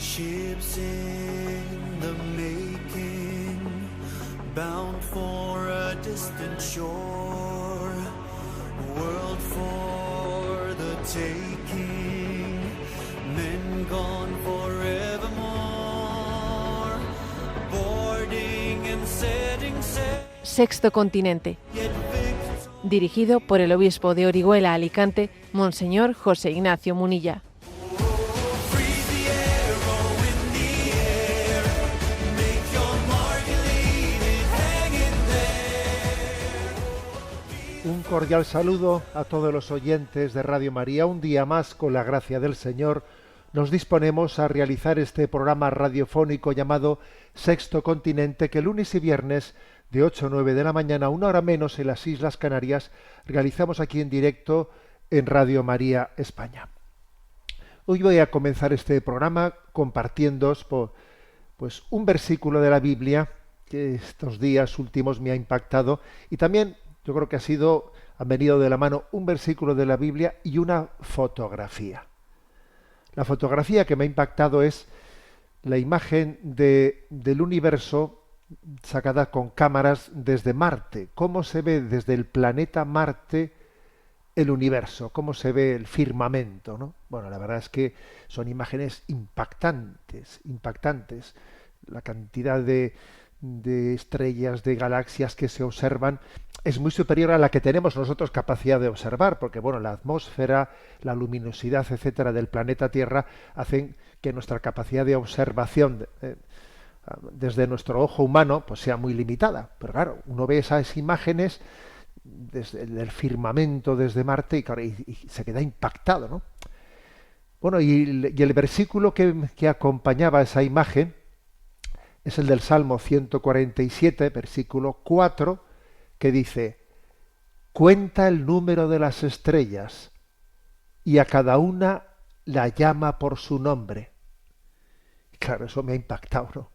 Ships in the making, bound for a distant shore, a world for the taking, men gone forevermore, boarding and setting sail. Sexto Continente, dirigido por el obispo de Orihuela, Alicante, Monseñor José Ignacio Munilla. Un cordial saludo a todos los oyentes de Radio María. Un día más, con la gracia del Señor, nos disponemos a realizar este programa radiofónico llamado Sexto Continente, que lunes y viernes de 8 a 9 de la mañana, una hora menos en las Islas Canarias, realizamos aquí en directo en Radio María España. Hoy voy a comenzar este programa compartiéndoos pues un versículo de la Biblia que estos días últimos me ha impactado, y también yo creo que han venido de la mano un versículo de la Biblia y una fotografía. La fotografía que me ha impactado es la imagen del universo sacada con cámaras desde Marte. Cómo se ve desde el planeta Marte el universo, cómo se ve el firmamento, ¿no? Bueno, la verdad es que son imágenes impactantes. La cantidad de estrellas, de galaxias que se observan es muy superior a la que tenemos nosotros capacidad de observar, porque bueno, la atmósfera, la luminosidad, etcétera, del planeta Tierra hacen que nuestra capacidad de observación desde nuestro ojo humano pues sea muy limitada. Pero claro, uno ve esas imágenes desde el firmamento, desde Marte, y, claro, y se queda impactado, ¿no? Bueno, y el versículo que acompañaba esa imagen es el del Salmo 147, versículo 4, que dice: cuenta el número de las estrellas y a cada una la llama por su nombre. Y claro, eso me ha impactado, ¿no?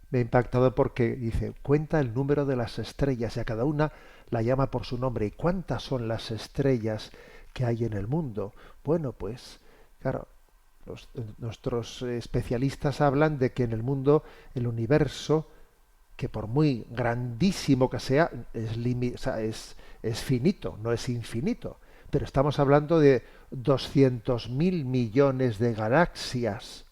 Me ha impactado porque dice, cuenta el número de las estrellas y a cada una la llama por su nombre. ¿Y cuántas son las estrellas que hay en el mundo? Bueno, pues, claro, nuestros especialistas hablan de que en el mundo, el universo, que por muy grandísimo que sea, es finito, no es infinito. Pero estamos hablando de 200.000 millones de galaxias.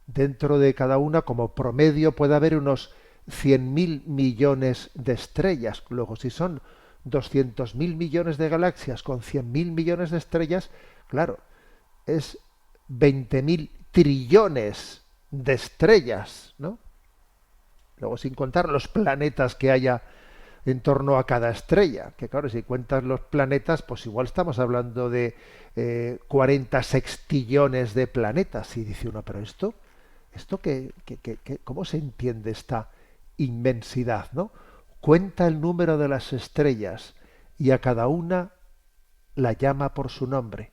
Dentro de cada una, como promedio, puede haber unos 100.000 millones de estrellas. Luego, si son 200.000 millones de galaxias con 100.000 millones de estrellas, claro, es 20.000 trillones de estrellas, ¿no? Luego, sin contar los planetas que haya en torno a cada estrella, que claro, si cuentas los planetas, pues igual estamos hablando de 40 sextillones de planetas. Y dice uno, pero esto ¿cómo se entiende esta inmensidad, ¿no? Cuenta el número de las estrellas y a cada una la llama por su nombre.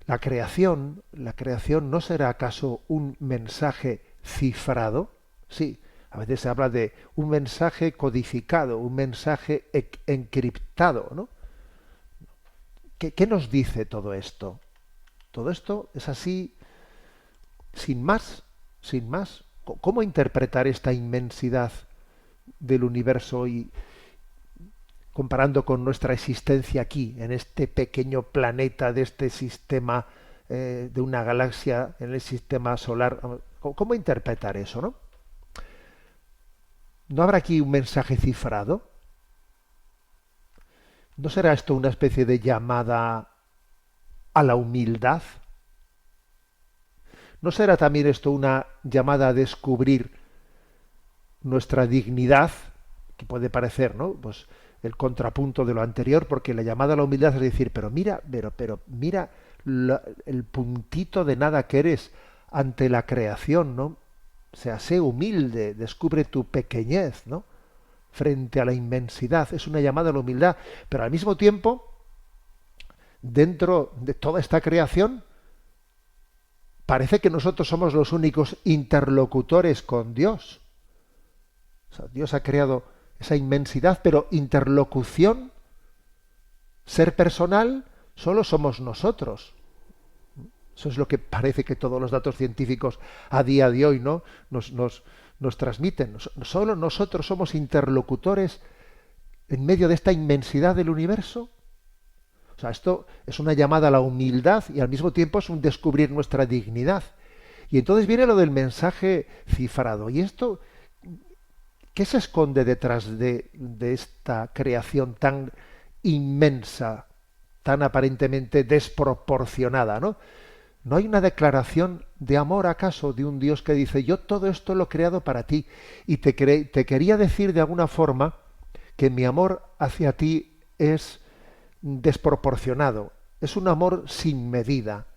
La creación ¿no será acaso un mensaje cifrado? Sí, a veces se habla de un mensaje codificado, un mensaje encriptado, ¿no? ¿Qué nos dice todo esto? Todo esto es así, sin más. ¿Cómo interpretar esta inmensidad del universo y comparando con nuestra existencia aquí, en este pequeño planeta de este sistema, de una galaxia en el sistema solar? ¿Cómo interpretar eso, no? ¿No habrá aquí un mensaje cifrado? ¿No será esto una especie de llamada a la humildad? ¿No será también esto una llamada a descubrir nuestra dignidad, que puede parecer, ¿no?, pues el contrapunto de lo anterior, porque la llamada a la humildad es decir, pero mira el puntito de nada que eres ante la creación, ¿no? O sea, sé humilde, descubre tu pequeñez, ¿no?, frente a la inmensidad. Es una llamada a la humildad, pero al mismo tiempo, dentro de toda esta creación, parece que nosotros somos los únicos interlocutores con Dios. O sea, Dios ha creado esa inmensidad, pero interlocución, ser personal, solo somos nosotros. Eso es lo que parece que todos los datos científicos a día de hoy, ¿no?, nos transmiten. Solo nosotros somos interlocutores en medio de esta inmensidad del universo. O sea, esto es una llamada a la humildad y al mismo tiempo es un descubrir nuestra dignidad. Y entonces viene lo del mensaje cifrado. ¿Y esto qué se esconde detrás de esta creación tan inmensa, tan aparentemente desproporcionada, ¿no? ¿No hay una declaración de amor acaso de un Dios que dice: yo todo esto lo he creado para ti y te quería decir de alguna forma que mi amor hacia ti es desproporcionado, es un amor sin medida?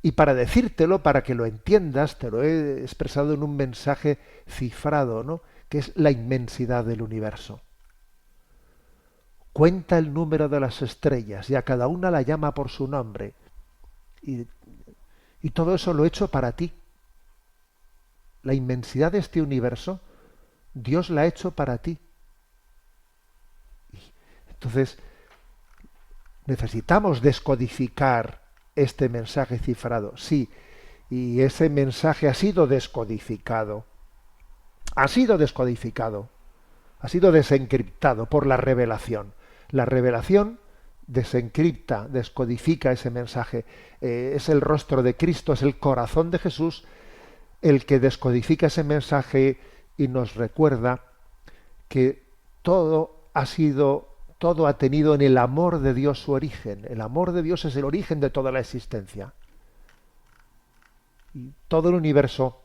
Y para decírtelo, para que lo entiendas, te lo he expresado en un mensaje cifrado, ¿no?, que es la inmensidad del universo. Cuenta el número de las estrellas y a cada una la llama por su nombre. Y todo eso lo he hecho para ti. La inmensidad de este universo, Dios la ha hecho para ti. Entonces, necesitamos descodificar este mensaje cifrado. Sí, y ese mensaje ha sido descodificado. Ha sido descodificado. Ha sido desencriptado por la revelación. La revelación desencripta, descodifica ese mensaje. Es el rostro de Cristo, es el corazón de Jesús el que descodifica ese mensaje y nos recuerda que todo ha tenido en el amor de Dios su origen. El amor de Dios es el origen de toda la existencia. Y todo el universo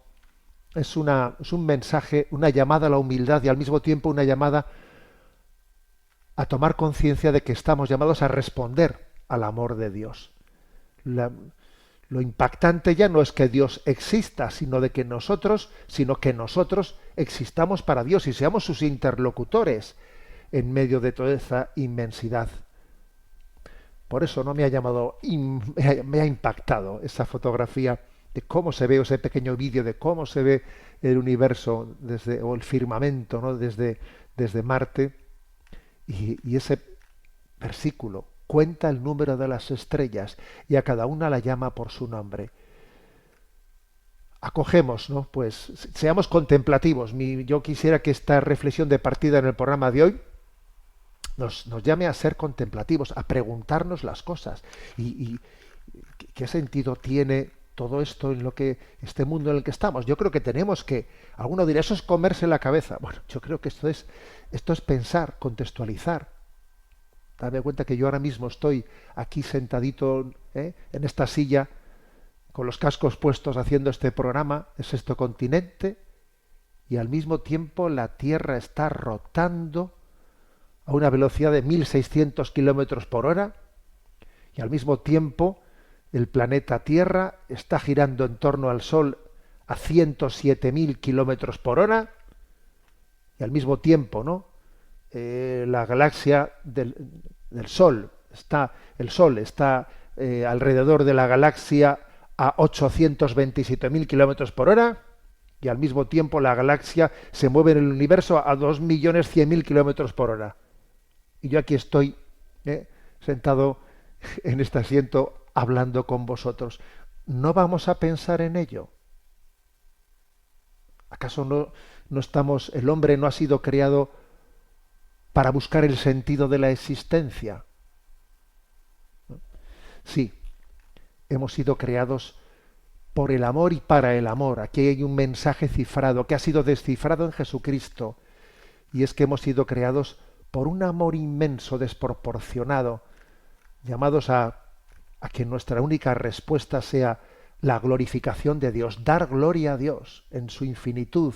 es un mensaje, una llamada a la humildad y al mismo tiempo una llamada a tomar conciencia de que estamos llamados a responder al amor de Dios. Lo impactante ya no es que Dios exista, sino que nosotros existamos para Dios y seamos sus interlocutores en medio de toda esa inmensidad. Por eso no me ha impactado esa fotografía de cómo se ve, ese pequeño vídeo de cómo se ve el universo o el firmamento, ¿no?, desde Marte, y ese versículo: cuenta el número de las estrellas y a cada una la llama por su nombre. Acogemos, ¿no?, pues seamos contemplativos. Yo quisiera que esta reflexión de partida en el programa de hoy nos llame a ser contemplativos, a preguntarnos las cosas. Y ¿qué sentido tiene todo esto en este mundo en el que estamos? Yo creo que tenemos que, alguno dirá, eso es comerse la cabeza. Bueno, yo creo que esto es pensar, contextualizar. Dame cuenta que yo ahora mismo estoy aquí sentadito, en esta silla, con los cascos puestos haciendo este programa, es Sexto Continente, y al mismo tiempo la Tierra está rotando a una velocidad de 1.600 kilómetros por hora, y al mismo tiempo el planeta Tierra está girando en torno al Sol a 107.000 kilómetros por hora, y al mismo tiempo, ¿no?, la galaxia del Sol está alrededor de la galaxia a 827.000 kilómetros por hora, y al mismo tiempo la galaxia se mueve en el universo a 2.100.000 kilómetros por hora. Y yo aquí estoy sentado en este asiento hablando con vosotros. ¿No vamos a pensar en ello? ¿Acaso no estamos, el hombre no ha sido creado para buscar el sentido de la existencia? ¿No? Sí, hemos sido creados por el amor y para el amor. Aquí hay un mensaje cifrado que ha sido descifrado en Jesucristo, y es que hemos sido creados por un amor inmenso, desproporcionado, llamados a que nuestra única respuesta sea la glorificación de Dios, dar gloria a Dios en su infinitud,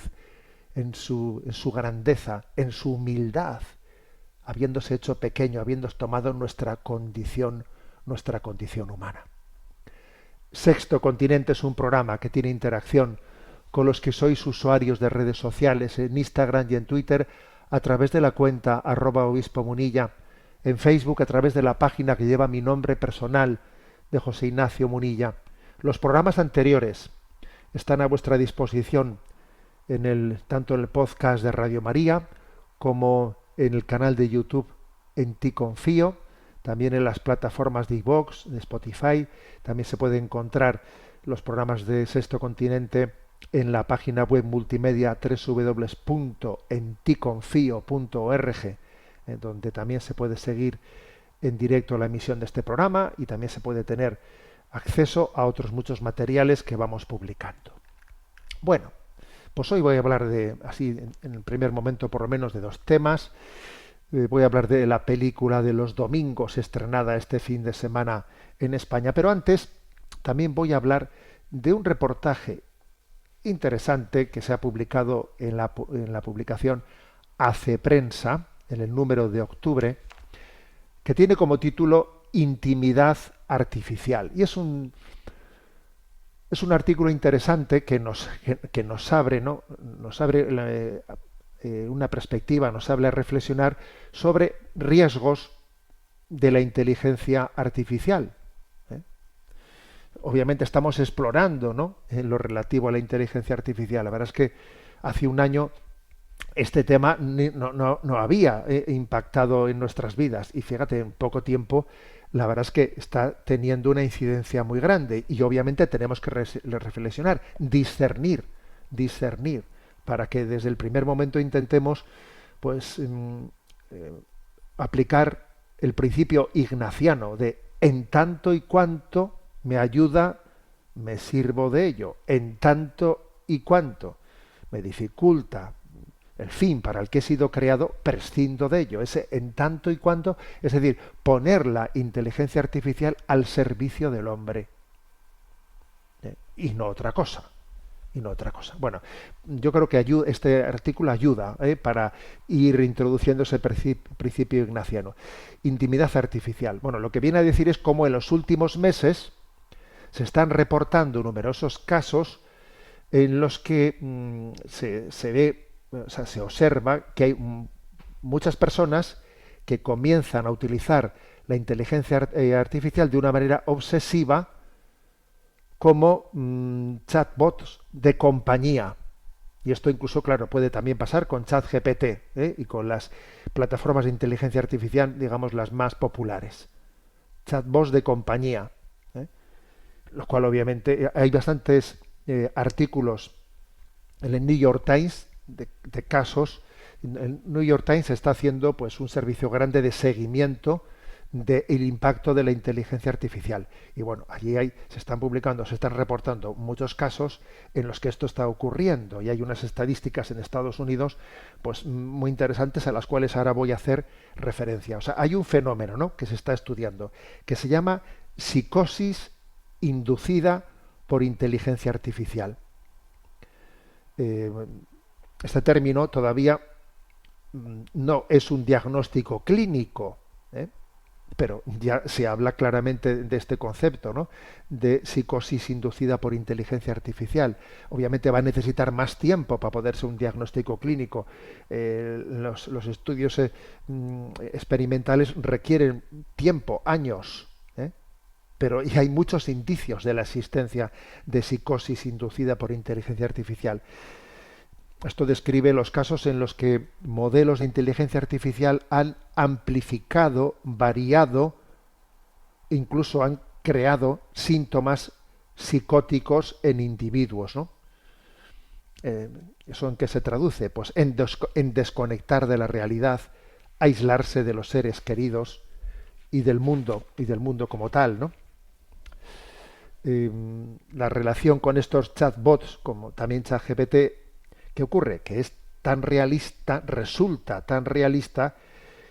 en su grandeza, en su humildad, habiéndose hecho pequeño, habiéndose tomado nuestra condición humana. Sexto Continente es un programa que tiene interacción con los que sois usuarios de redes sociales, en Instagram y en Twitter, a través de la cuenta @obispo_munilla, en Facebook a través de la página que lleva mi nombre personal, de José Ignacio Munilla. Los programas anteriores están a vuestra disposición tanto en el podcast de Radio María como en el canal de YouTube En Ti Confío. también en las plataformas de iVoox, de Spotify. También se puede encontrar los programas de Sexto Continente en la página web multimedia www.enticonfio.org, donde también se puede seguir en directo la emisión de este programa y también se puede tener acceso a otros muchos materiales que vamos publicando. Bueno, pues hoy voy a hablar en el primer momento por lo menos de 2 temas. Voy a hablar de la película de los domingos estrenada este fin de semana en España, pero antes también voy a hablar de un reportaje interesante que se ha publicado en la publicación Hace Prensa, en el número de octubre, que tiene como título Intimidad artificial. Y es un artículo interesante que nos abre, ¿no? Nos abre una perspectiva, nos abre a reflexionar sobre riesgos de la inteligencia artificial. Obviamente estamos explorando, ¿no?, en lo relativo a la inteligencia artificial. La verdad es que hace un año este tema no había impactado en nuestras vidas y fíjate, en poco tiempo la verdad es que está teniendo una incidencia muy grande y obviamente tenemos que reflexionar, discernir para que desde el primer momento intentemos pues aplicar el principio ignaciano de en tanto y cuanto me ayuda, me sirvo de ello, en tanto y cuanto me dificulta el fin para el que he sido creado, prescindo de ello. Ese en tanto y cuanto, es decir, poner la inteligencia artificial al servicio del hombre. Y no otra cosa. Bueno, yo creo que este artículo ayuda para ir introduciendo ese principio ignaciano. Intimidad artificial. Bueno, lo que viene a decir es cómo en los últimos meses se están reportando numerosos casos en los que se ve, o sea, se observa que hay muchas personas que comienzan a utilizar la inteligencia artificial de una manera obsesiva como chatbots de compañía. Y esto incluso, claro, puede también pasar con ChatGPT y con las plataformas de inteligencia artificial, digamos, las más populares. Chatbots de compañía. Lo cual, obviamente, hay bastantes artículos en el New York Times de casos. El New York Times está haciendo pues un servicio grande de seguimiento del impacto de la inteligencia artificial. Y bueno, allí se están reportando muchos casos en los que esto está ocurriendo. Y hay unas estadísticas en Estados Unidos pues muy interesantes a las cuales ahora voy a hacer referencia. O sea, hay un fenómeno, ¿no?, que se está estudiando, que se llama psicosis inducida por inteligencia artificial. Este término todavía no es un diagnóstico clínico, pero ya se habla claramente de este concepto, ¿no?, de psicosis inducida por inteligencia artificial. Obviamente va a necesitar más tiempo para poder ser un diagnóstico clínico. Los estudios experimentales requieren tiempo, años, pero ya hay muchos indicios de la existencia de psicosis inducida por inteligencia artificial. Esto describe los casos en los que modelos de inteligencia artificial han amplificado, variado, incluso han creado síntomas psicóticos en individuos, ¿no? ¿Eso en qué se traduce? Pues en desconectar de la realidad, aislarse de los seres queridos y del mundo como tal, ¿no? La relación con estos chatbots, como también ChatGPT, ¿qué ocurre? Que es tan realista, resulta tan realista,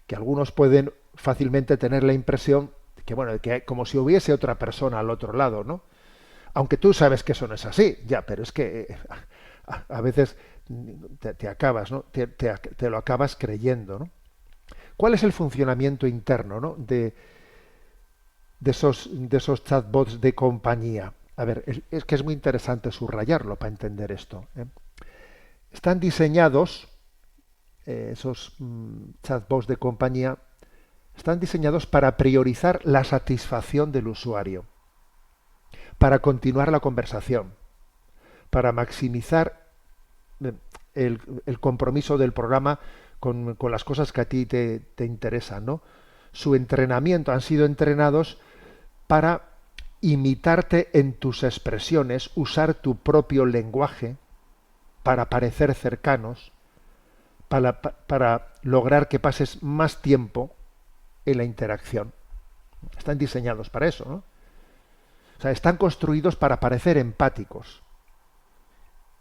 que algunos pueden fácilmente tener la impresión que, bueno, que como si hubiese otra persona al otro lado, ¿no? Aunque tú sabes que eso no es así, ya, pero es que a veces te acabas, ¿no? Te lo acabas creyendo, ¿no? ¿Cuál es el funcionamiento interno, ¿no?, de esos chatbots de compañía? A ver, es que es muy interesante subrayarlo para entender esto, Están diseñados, esos chatbots de compañía, están diseñados para priorizar la satisfacción del usuario, para continuar la conversación, para maximizar el compromiso del programa con las cosas que a ti te interesan, ¿no? su entrenamiento, han sido entrenados para imitarte en tus expresiones, usar tu propio lenguaje para parecer cercanos, para lograr que pases más tiempo en la interacción. Están diseñados para eso, ¿no? O sea, están construidos para parecer empáticos,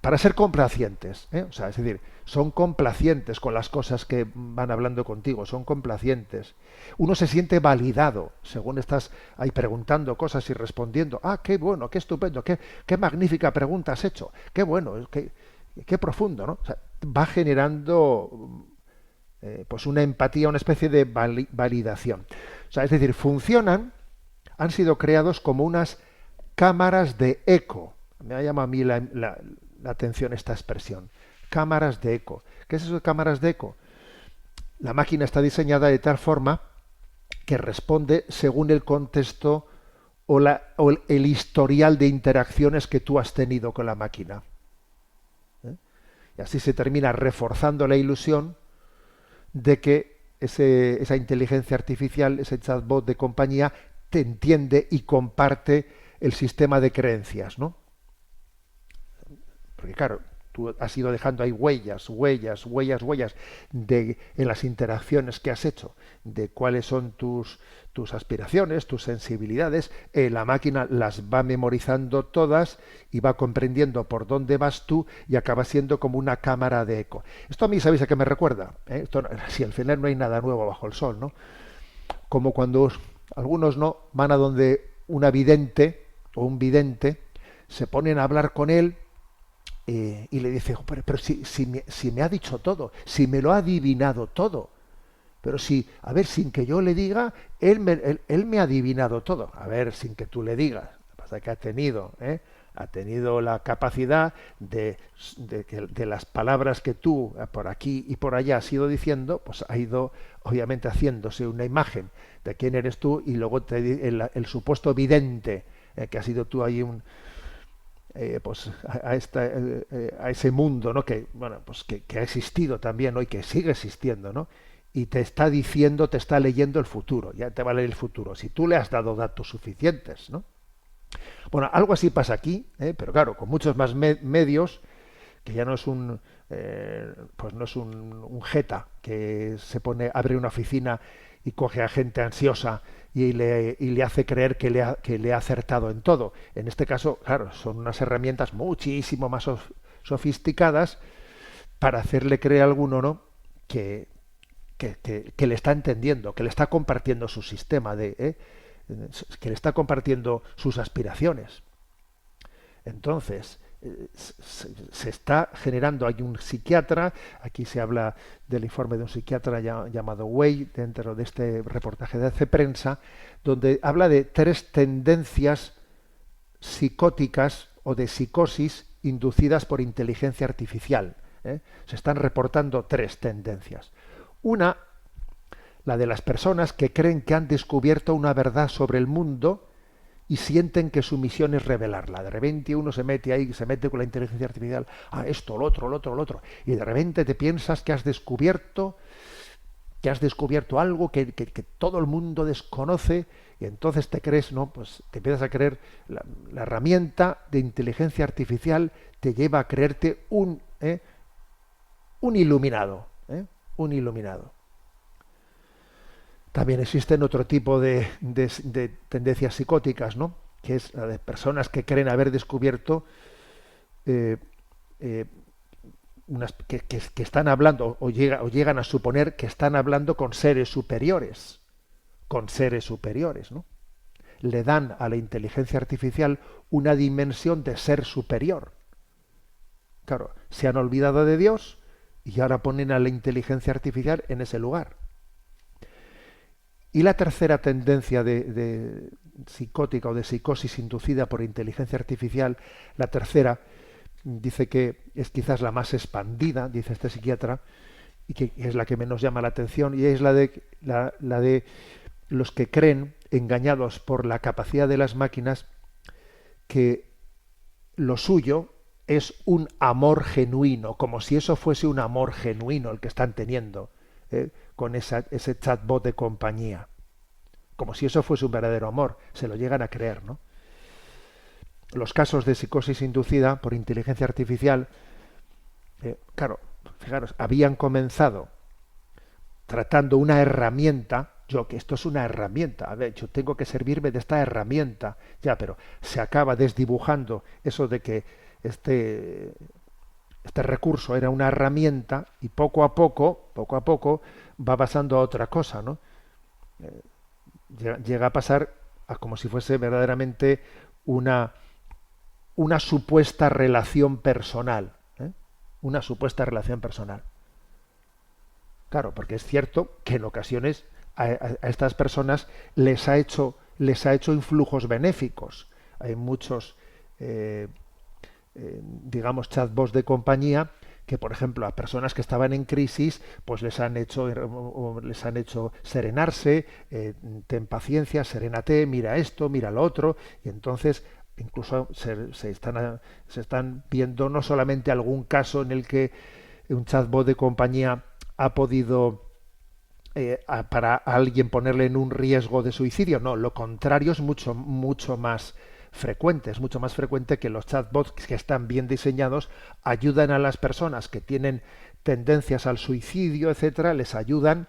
para ser complacientes, ¿eh? O sea, es decir, son complacientes con las cosas que van hablando contigo, son complacientes. Uno se siente validado según estás ahí preguntando cosas y respondiendo. Ah, qué bueno, qué estupendo, qué magnífica pregunta has hecho, qué bueno, qué profundo, ¿no? O sea, va generando pues una empatía, una especie de validación. O sea, es decir, han sido creados como unas cámaras de eco. Me ha llamado a mí la atención esta expresión. Cámaras de eco. ¿Qué es eso de cámaras de eco? La máquina está diseñada de tal forma que responde según el contexto o el historial de interacciones que tú has tenido con la máquina. Y así se termina reforzando la ilusión de que esa inteligencia artificial, ese chatbot de compañía, te entiende y comparte el sistema de creencias, ¿no? Porque claro, tú has ido dejando ahí huellas en las interacciones que has hecho, de cuáles son tus aspiraciones, tus sensibilidades. La máquina las va memorizando todas y va comprendiendo por dónde vas tú y acaba siendo como una cámara de eco. Esto a mí, ¿sabéis a qué me recuerda? Si al final no hay nada nuevo bajo el sol, ¿no? Como cuando algunos no van a donde una vidente o un vidente, se ponen a hablar con él y le dice, pero si me ha dicho todo, si me lo ha adivinado todo, pero a ver, sin que yo le diga, él me ha adivinado todo. A ver, sin que tú le digas. Lo que pasa es que ha tenido la capacidad de las palabras que tú por aquí y por allá has ido diciendo, pues ha ido obviamente haciéndose una imagen de quién eres tú, y luego el supuesto vidente, que has sido tú ahí pues a ese mundo, ¿no? Que bueno, pues que ha existido también, ¿no? Y que sigue existiendo, ¿no? Y te está diciendo, te está leyendo el futuro, ya te va a leer el futuro, si tú le has dado datos suficientes, ¿no? Bueno, algo así pasa aquí, pero claro, con muchos más medios, que ya no es pues no es un jeta que abre una oficina y coge a gente ansiosa y le hace creer que le ha acertado en todo. En este caso, claro, son unas herramientas muchísimo más sofisticadas para hacerle creer a alguno, ¿no?, que le está entendiendo, que le está compartiendo su sistema, que le está compartiendo sus aspiraciones. Entonces, se está generando, hay un psiquiatra, aquí se habla del informe de un psiquiatra llamado Way, dentro de este reportaje de Hace Prensa, donde habla de 3 tendencias psicóticas o de psicosis inducidas por inteligencia artificial. Se están reportando 3 tendencias. Una, la de las personas que creen que han descubierto una verdad sobre el mundo y sienten que su misión es revelarla. De repente uno se mete con la inteligencia artificial, esto, lo otro, y de repente te piensas que has descubierto algo que todo el mundo desconoce, y entonces te crees, ¿no? Pues te empiezas a creer, la herramienta de inteligencia artificial te lleva a creerte un iluminado, un iluminado. También existen otro tipo de tendencias psicóticas, ¿no?, que es la de personas que creen haber descubierto que están hablando o llegan a suponer que están hablando con seres superiores, ¿no? Le dan a la inteligencia artificial una dimensión de ser superior. Claro, se han olvidado de Dios y ahora ponen a la inteligencia artificial en ese lugar. Y la tercera tendencia de psicótica o de psicosis inducida por inteligencia artificial, la tercera, dice que es quizás la más expandida, dice este psiquiatra, y que es la que menos llama la atención, y es la de los que creen, engañados por la capacidad de las máquinas, que lo suyo es un amor genuino, como si eso fuese un amor genuino el que están teniendo con ese chatbot de compañía. como si eso fuese un verdadero amor, se lo llegan a creer, ¿no? Los casos de psicosis inducida por inteligencia artificial, claro, fijaros, habían comenzado tratando una herramienta, que esto es una herramienta, a ver, yo tengo que servirme de esta herramienta, ya, pero se acaba desdibujando eso de que este recurso era una herramienta y poco a poco va pasando a otra cosa, ¿no? Llega a pasar a como si fuese verdaderamente una supuesta relación personal, ¿eh? Una supuesta relación personal. Claro, porque es cierto que en ocasiones a estas personas les ha hecho influjos benéficos. Hay muchos digamos, chatbots de compañía que, por ejemplo, a personas que estaban en crisis, pues les han hecho serenarse, ten paciencia, serénate, mira esto, mira lo otro, y entonces incluso se están viendo no solamente algún caso en el que un chatbot de compañía ha podido para alguien ponerle en un riesgo de suicidio, no, lo contrario es mucho más frecuente, es mucho más frecuente que los chatbots que están bien diseñados ayudan a las personas que tienen tendencias al suicidio, etcétera, les ayudan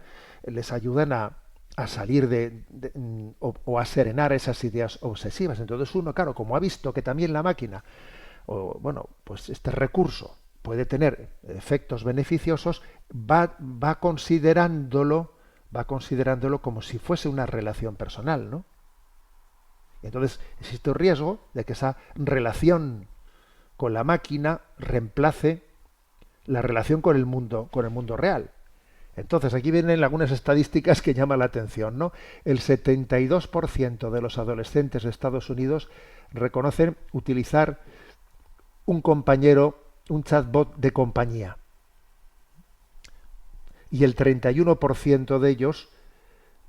a salir o a serenar esas ideas obsesivas. Entonces uno, claro, como ha visto que también la máquina, pues este recurso puede tener efectos beneficiosos, va considerándolo como si fuese una relación personal, ¿no? Entonces existe un riesgo de que esa relación con la máquina reemplace la relación con el mundo real. Entonces aquí vienen algunas estadísticas que llaman la atención, ¿no? El 72% de los adolescentes de Estados Unidos reconocen utilizar un chatbot de compañía. Y el 31% de ellos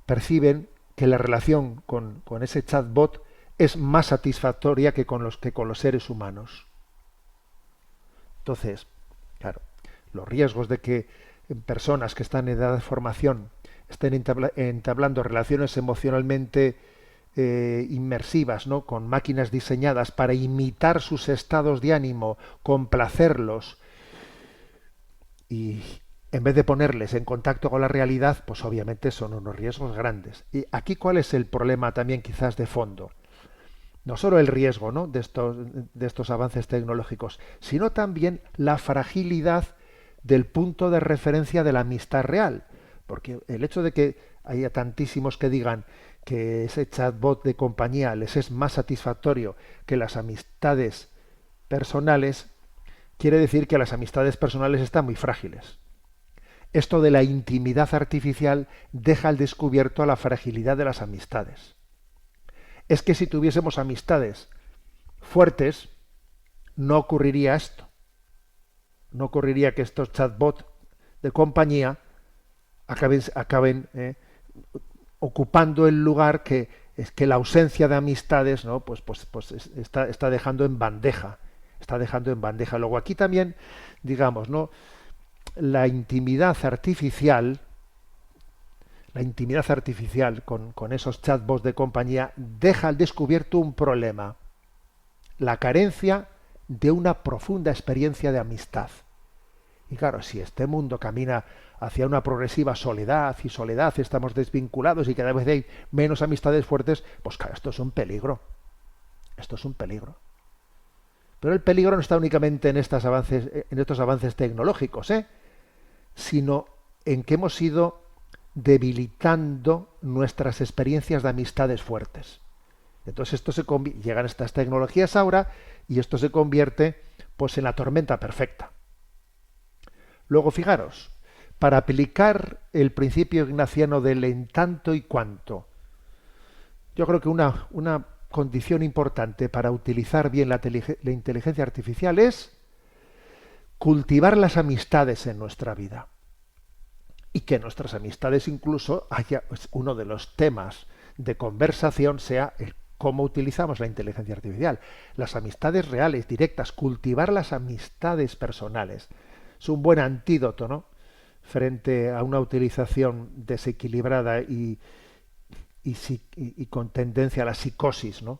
perciben que la relación con ese chatbot es más satisfactoria que con los seres humanos. Entonces, claro, los riesgos de que personas que están en edad de formación estén entablando relaciones emocionalmente inmersivas, ¿no?, con máquinas diseñadas para imitar sus estados de ánimo, complacerlos, y en vez de ponerles en contacto con la realidad, pues obviamente son unos riesgos grandes. Y aquí, ¿cuál es el problema también quizás de fondo? No solo el riesgo, ¿no?, de estos avances tecnológicos, sino también la fragilidad del punto de referencia de la amistad real. Porque el hecho de que haya tantísimos que digan que ese chatbot de compañía les es más satisfactorio que las amistades personales, quiere decir que las amistades personales están muy frágiles. Esto de la intimidad artificial deja al descubierto la fragilidad de las amistades. Es que si tuviésemos amistades fuertes, no ocurriría esto. No ocurriría que estos chatbots de compañía acaben ocupando el lugar que la ausencia de amistades, ¿no?, pues está dejando en bandeja. Está dejando en bandeja. Luego aquí también, digamos, ¿no?, la intimidad artificial con esos chatbots de compañía deja al descubierto un problema: la carencia de una profunda experiencia de amistad. Y claro, si este mundo camina hacia una progresiva soledad, estamos desvinculados y cada vez hay menos amistades fuertes, pues claro, esto es un peligro. Esto es un peligro. Pero el peligro no está únicamente en estos avances tecnológicos, sino en que hemos ido debilitando nuestras experiencias de amistades fuertes. Entonces llegan estas tecnologías ahora y esto se convierte pues en la tormenta perfecta. Luego, fijaros, para aplicar el principio ignaciano del en tanto y cuanto, yo creo que una condición importante para utilizar bien la inteligencia artificial es cultivar las amistades en nuestra vida. Y que nuestras amistades incluso uno de los temas de conversación sea el cómo utilizamos la inteligencia artificial. Las amistades reales, directas, cultivar las amistades personales. Es un buen antídoto, ¿no?, frente a una utilización desequilibrada y y con tendencia a la psicosis, ¿no?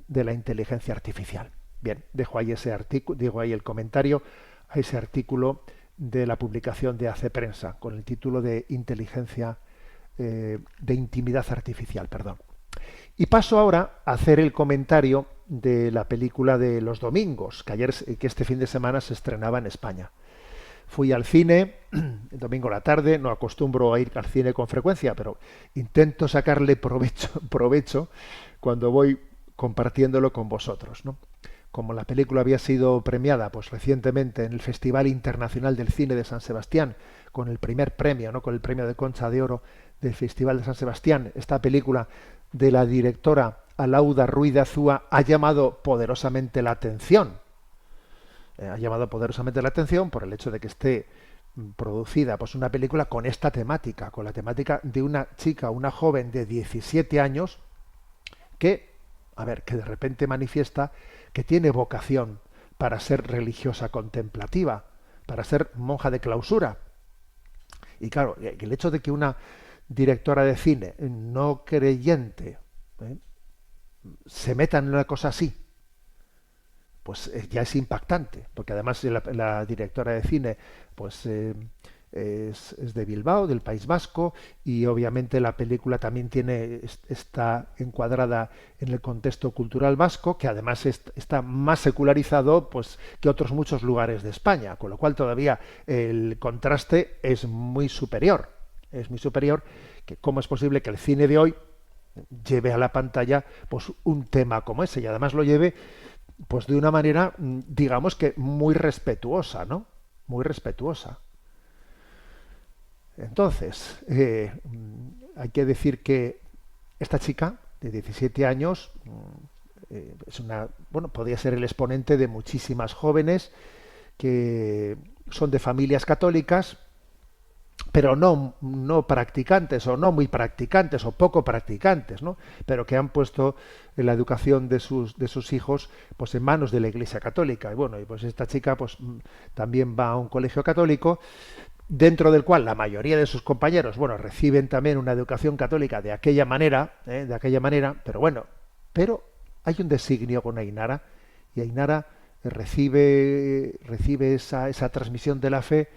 De la inteligencia artificial. Bien, dejo ahí ese artículo, digo ahí el comentario a ese artículo de la publicación de AC Prensa con el título de de intimidad artificial, perdón. Y paso ahora a hacer el comentario de la película de Los Domingos, que este fin de semana se estrenaba en España. Fui al cine el domingo a la tarde, no acostumbro a ir al cine con frecuencia, pero intento sacarle provecho cuando voy compartiéndolo con vosotros, ¿no? Como la película había sido premiada pues recientemente en el Festival Internacional del Cine de San Sebastián con el primer premio, ¿no? Con el premio de Concha de Oro del Festival de San Sebastián, esta película de la directora Alauda Ruiz de Azúa ha llamado poderosamente la atención. Ha llamado poderosamente la atención por el hecho de que esté producida pues una película con esta temática, con la temática de una chica, una joven de 17 años que de repente manifiesta que tiene vocación para ser religiosa contemplativa, para ser monja de clausura. Y claro, el hecho de que una directora de cine no creyente se meta en una cosa así, pues ya es impactante, porque además la directora de cine pues es de Bilbao, del País Vasco, y obviamente la película también está encuadrada en el contexto cultural vasco, que además está más secularizado pues que otros muchos lugares de España, con lo cual todavía el contraste es muy superior. Es muy superior que cómo es posible que el cine de hoy lleve a la pantalla pues un tema como ese, y además lo lleve pues de una manera, digamos que muy respetuosa, ¿no? Muy respetuosa. Entonces, hay que decir que esta chica de 17 años podría ser el exponente de muchísimas jóvenes que son de familias católicas, pero no practicantes, o no muy practicantes, o poco practicantes, ¿no? Pero que han puesto la educación de sus hijos pues en manos de la Iglesia Católica. Y bueno, y pues esta chica pues también va a un colegio católico, dentro del cual la mayoría de sus compañeros, reciben también una educación católica de aquella manera, pero hay un designio con Ainara, y Ainara recibe esa transmisión de la fe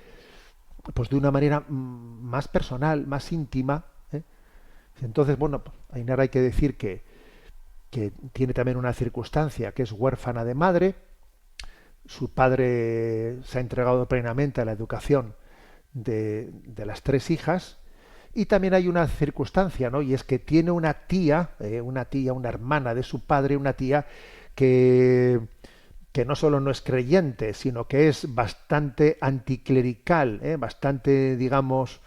pues de una manera más personal, más íntima. Entonces, Ainara hay que decir que tiene también una circunstancia, que es huérfana de madre, su padre se ha entregado plenamente a la educación de las tres hijas, y también hay una circunstancia, ¿no? Y es que tiene una tía, una hermana de su padre, una tía que no solo no es creyente, sino que es bastante anticlerical, bastante, digamos,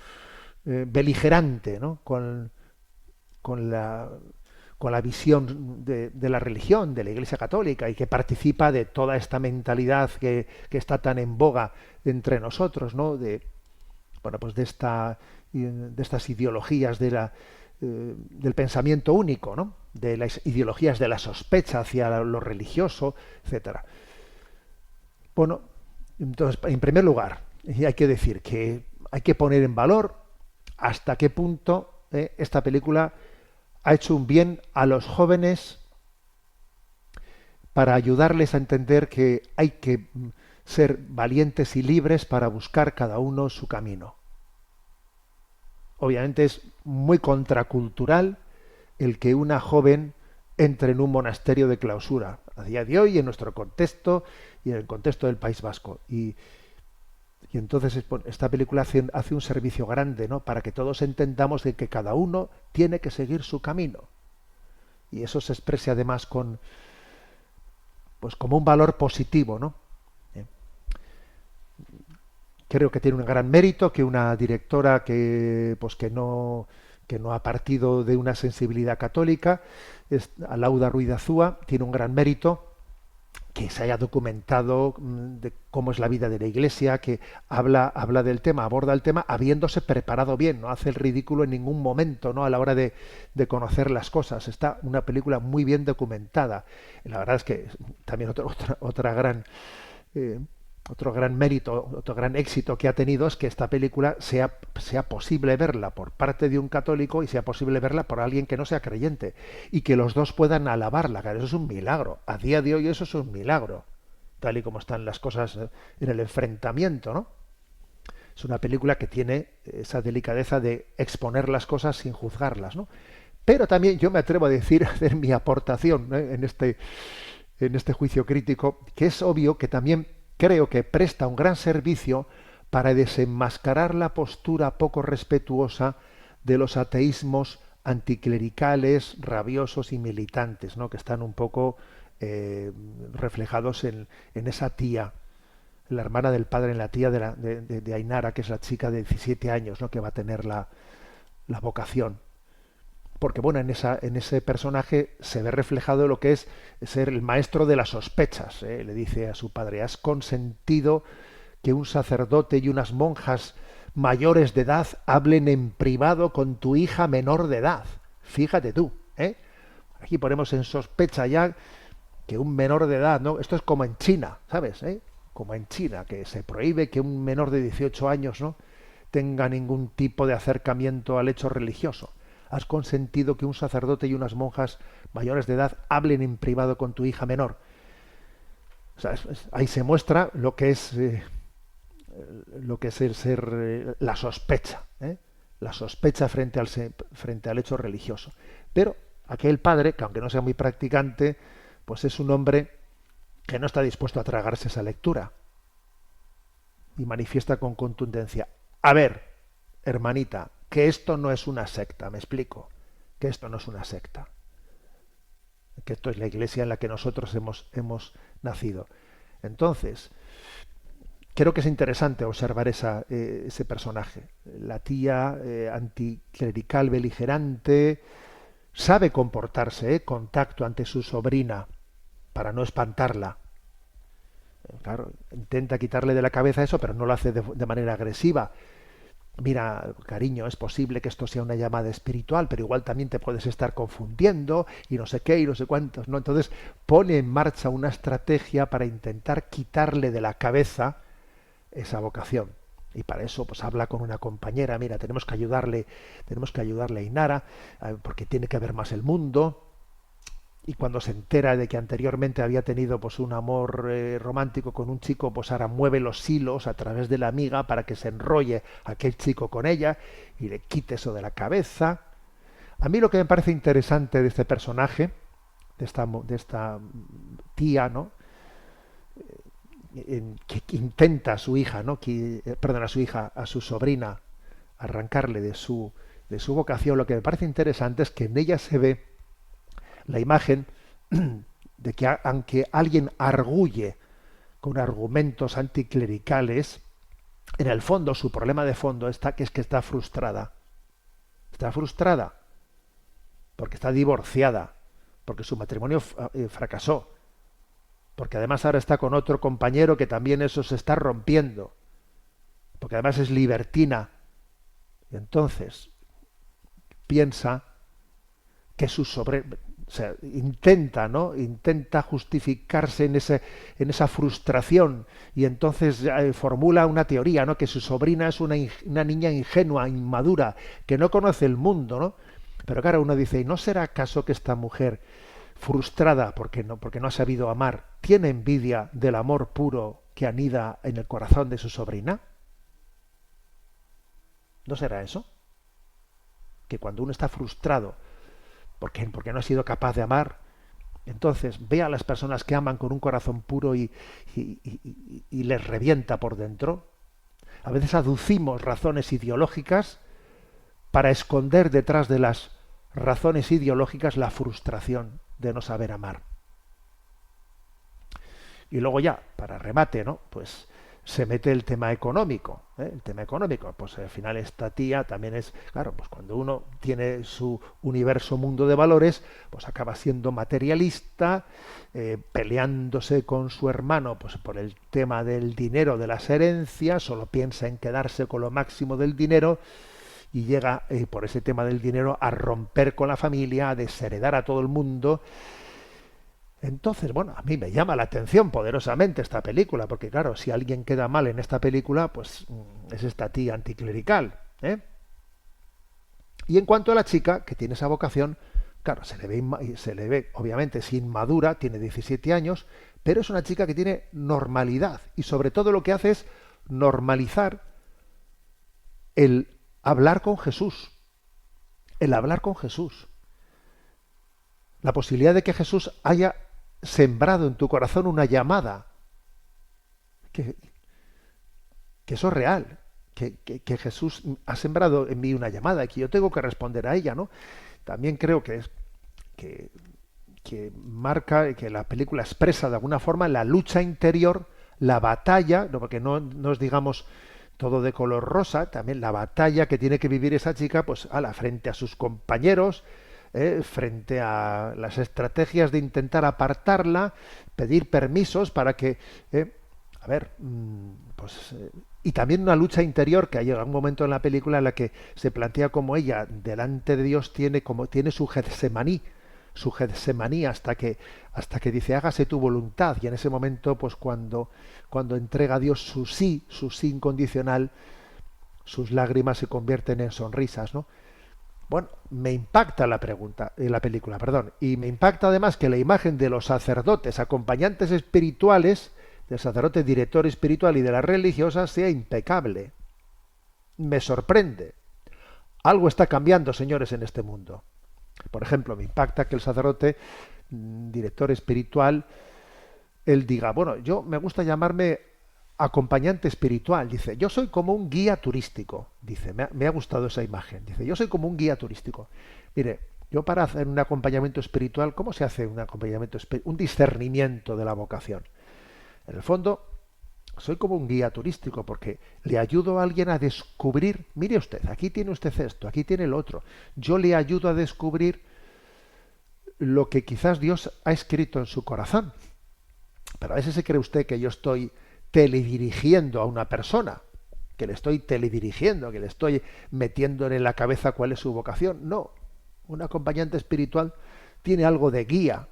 beligerante, ¿no? con la visión de la religión, de la Iglesia Católica, y que participa de toda esta mentalidad que está tan en boga entre nosotros, ¿no? De estas ideologías del pensamiento único, ¿no? De las ideologías de la sospecha hacia lo religioso, etcétera. Bueno, entonces, en primer lugar, hay que decir que hay que poner en valor hasta qué punto esta película ha hecho un bien a los jóvenes para ayudarles a entender que hay que ser valientes y libres para buscar cada uno su camino. Obviamente es muy contracultural el que una joven entre en un monasterio de clausura a día de hoy, en nuestro contexto y en el contexto del País Vasco. Y entonces esta película hace un servicio grande, ¿no? Para que todos entendamos de que cada uno tiene que seguir su camino. Y eso se expresa además como un valor positivo, ¿no? Creo que tiene un gran mérito que una directora que no ha partido de una sensibilidad católica, Alauda Ruiz de Azúa, tiene un gran mérito que se haya documentado de cómo es la vida de la Iglesia, que habla del tema, aborda el tema habiéndose preparado bien, no hace el ridículo en ningún momento, ¿no? A la hora de conocer las cosas. Está una película muy bien documentada. La verdad es que también otra gran otro gran mérito, otro gran éxito que ha tenido es que esta película sea posible verla por parte de un católico y sea posible verla por alguien que no sea creyente y que los dos puedan alabarla. Claro, eso es un milagro. A día de hoy eso es un milagro, tal y como están las cosas en el enfrentamiento, ¿no? Es una película que tiene esa delicadeza de exponer las cosas sin juzgarlas, ¿no? Pero también yo me atrevo a decir, a hacer mi aportación, ¿eh?, en este juicio crítico, que es obvio que también creo que presta un gran servicio para desenmascarar la postura poco respetuosa de los ateísmos anticlericales, rabiosos y militantes, ¿no?, que están un poco reflejados en esa tía, la hermana del padre, en la tía de Ainara, que es la chica de 17 años, ¿no?, que va a tener la vocación. Porque bueno, en ese personaje se ve reflejado lo que es ser el maestro de las sospechas, ¿eh? Le dice a su padre: has consentido que un sacerdote y unas monjas mayores de edad hablen en privado con tu hija menor de edad. Fíjate tú, ¿eh? Aquí ponemos en sospecha ya que un menor de edad, ¿no? Esto es como en China, ¿sabes? Como en China, que se prohíbe que un menor de 18 años, ¿no?, tenga ningún tipo de acercamiento al hecho religioso. Has consentido que un sacerdote y unas monjas mayores de edad hablen en privado con tu hija menor. O sea, ahí se muestra lo que es la sospecha, ¿eh? La sospecha frente al hecho religioso. Pero aquel padre, que aunque no sea muy practicante, pues es un hombre que no está dispuesto a tragarse esa lectura y manifiesta con contundencia: a ver, hermanita, que esto no es una secta, me explico, que esto no es una secta, que esto es la iglesia en la que nosotros hemos nacido. Entonces, creo que es interesante observar ese personaje. La tía anticlerical, beligerante, sabe comportarse, con tacto ante su sobrina, para no espantarla. Claro, intenta quitarle de la cabeza eso, pero no lo hace de manera agresiva. Mira, cariño, es posible que esto sea una llamada espiritual, pero igual también te puedes estar confundiendo y no sé qué y no sé cuántos, ¿no? Entonces pone en marcha una estrategia para intentar quitarle de la cabeza esa vocación. Y para eso pues habla con una compañera: mira, tenemos que ayudarle a Ainara, porque tiene que ver más el mundo. Y cuando se entera de que anteriormente había tenido pues un amor romántico con un chico, pues ahora mueve los hilos a través de la amiga para que se enrolle aquel chico con ella y le quite eso de la cabeza. A mí lo que me parece interesante de este personaje, de esta tía, ¿no?, que intenta a su hija, ¿no?, a su sobrina, arrancarle de su vocación, lo que me parece interesante es que en ella se ve la imagen de que aunque alguien arguye con argumentos anticlericales, en el fondo, su problema de fondo es que está frustrada. Está frustrada porque está divorciada, porque su matrimonio fracasó, porque además ahora está con otro compañero que también eso se está rompiendo, porque además es libertina. Y entonces piensa que o sea, intenta justificarse en esa frustración, y entonces formula una teoría, ¿no?, que su sobrina es una niña ingenua, inmadura, que no conoce el mundo, ¿no? Pero claro, uno dice: ¿y no será acaso que esta mujer, frustrada porque no ha sabido amar, tiene envidia del amor puro que anida en el corazón de su sobrina? ¿No será eso? Que cuando uno está frustrado porque no ha sido capaz de amar, entonces ve a las personas que aman con un corazón puro y les revienta por dentro. A veces aducimos razones ideológicas para esconder detrás de las razones ideológicas la frustración de no saber amar. Y luego ya, para remate, ¿no?, pues se mete el tema económico, ¿eh? El tema económico, pues al final esta tía también es, claro, pues cuando uno tiene su universo mundo de valores, pues acaba siendo materialista, peleándose con su hermano pues por el tema del dinero, de las herencias, solo piensa en quedarse con lo máximo del dinero, y llega por ese tema del dinero a romper con la familia, a desheredar a todo el mundo. Entonces, bueno, a mí me llama la atención poderosamente esta película, porque claro, si alguien queda mal en esta película, pues es esta tía anticlerical, ¿eh? Y en cuanto a la chica, que tiene esa vocación, claro, se le ve obviamente es inmadura, tiene 17 años, pero es una chica que tiene normalidad y sobre todo lo que hace es normalizar el hablar con Jesús, el hablar con Jesús. La posibilidad de que Jesús haya sembrado en tu corazón una llamada, que, que eso es real, que Jesús ha sembrado en mí una llamada y que yo tengo que responder a ella, ¿no? También creo que, que marca, que la película expresa de alguna forma la lucha interior, la batalla, no, porque no es, digamos, todo de color rosa, también la batalla que tiene que vivir esa chica, pues frente a sus compañeros, frente a las estrategias de intentar apartarla, pedir permisos para que, y también una lucha interior que hay un momento en la película en la que se plantea como ella delante de Dios tiene su Getsemaní hasta que dice hágase tu voluntad, y en ese momento pues cuando entrega a Dios su sí incondicional, sus lágrimas se convierten en sonrisas, ¿no? Bueno, me impacta la película, perdón, y me impacta además que la imagen de los sacerdotes, acompañantes espirituales, del sacerdote director espiritual y de las religiosas sea impecable. Me sorprende. Algo está cambiando, señores, en este mundo. Por ejemplo, me impacta que el sacerdote director espiritual, él diga, bueno, yo me gusta llamarme acompañante espiritual, dice, yo soy como un guía turístico, dice, me ha gustado esa imagen, dice, yo soy como un guía turístico. Mire, yo para hacer un acompañamiento espiritual, ¿cómo se hace un acompañamiento espiritual? Un discernimiento de la vocación. En el fondo, soy como un guía turístico porque le ayudo a alguien a descubrir, mire usted, aquí tiene usted esto, aquí tiene el otro. Yo le ayudo a descubrir lo que quizás Dios ha escrito en su corazón. Pero a veces se cree usted que yo estoy teledirigiendo a una persona, que le estoy teledirigiendo, que le estoy metiendo en la cabeza cuál es su vocación. No, un acompañante espiritual tiene algo de guía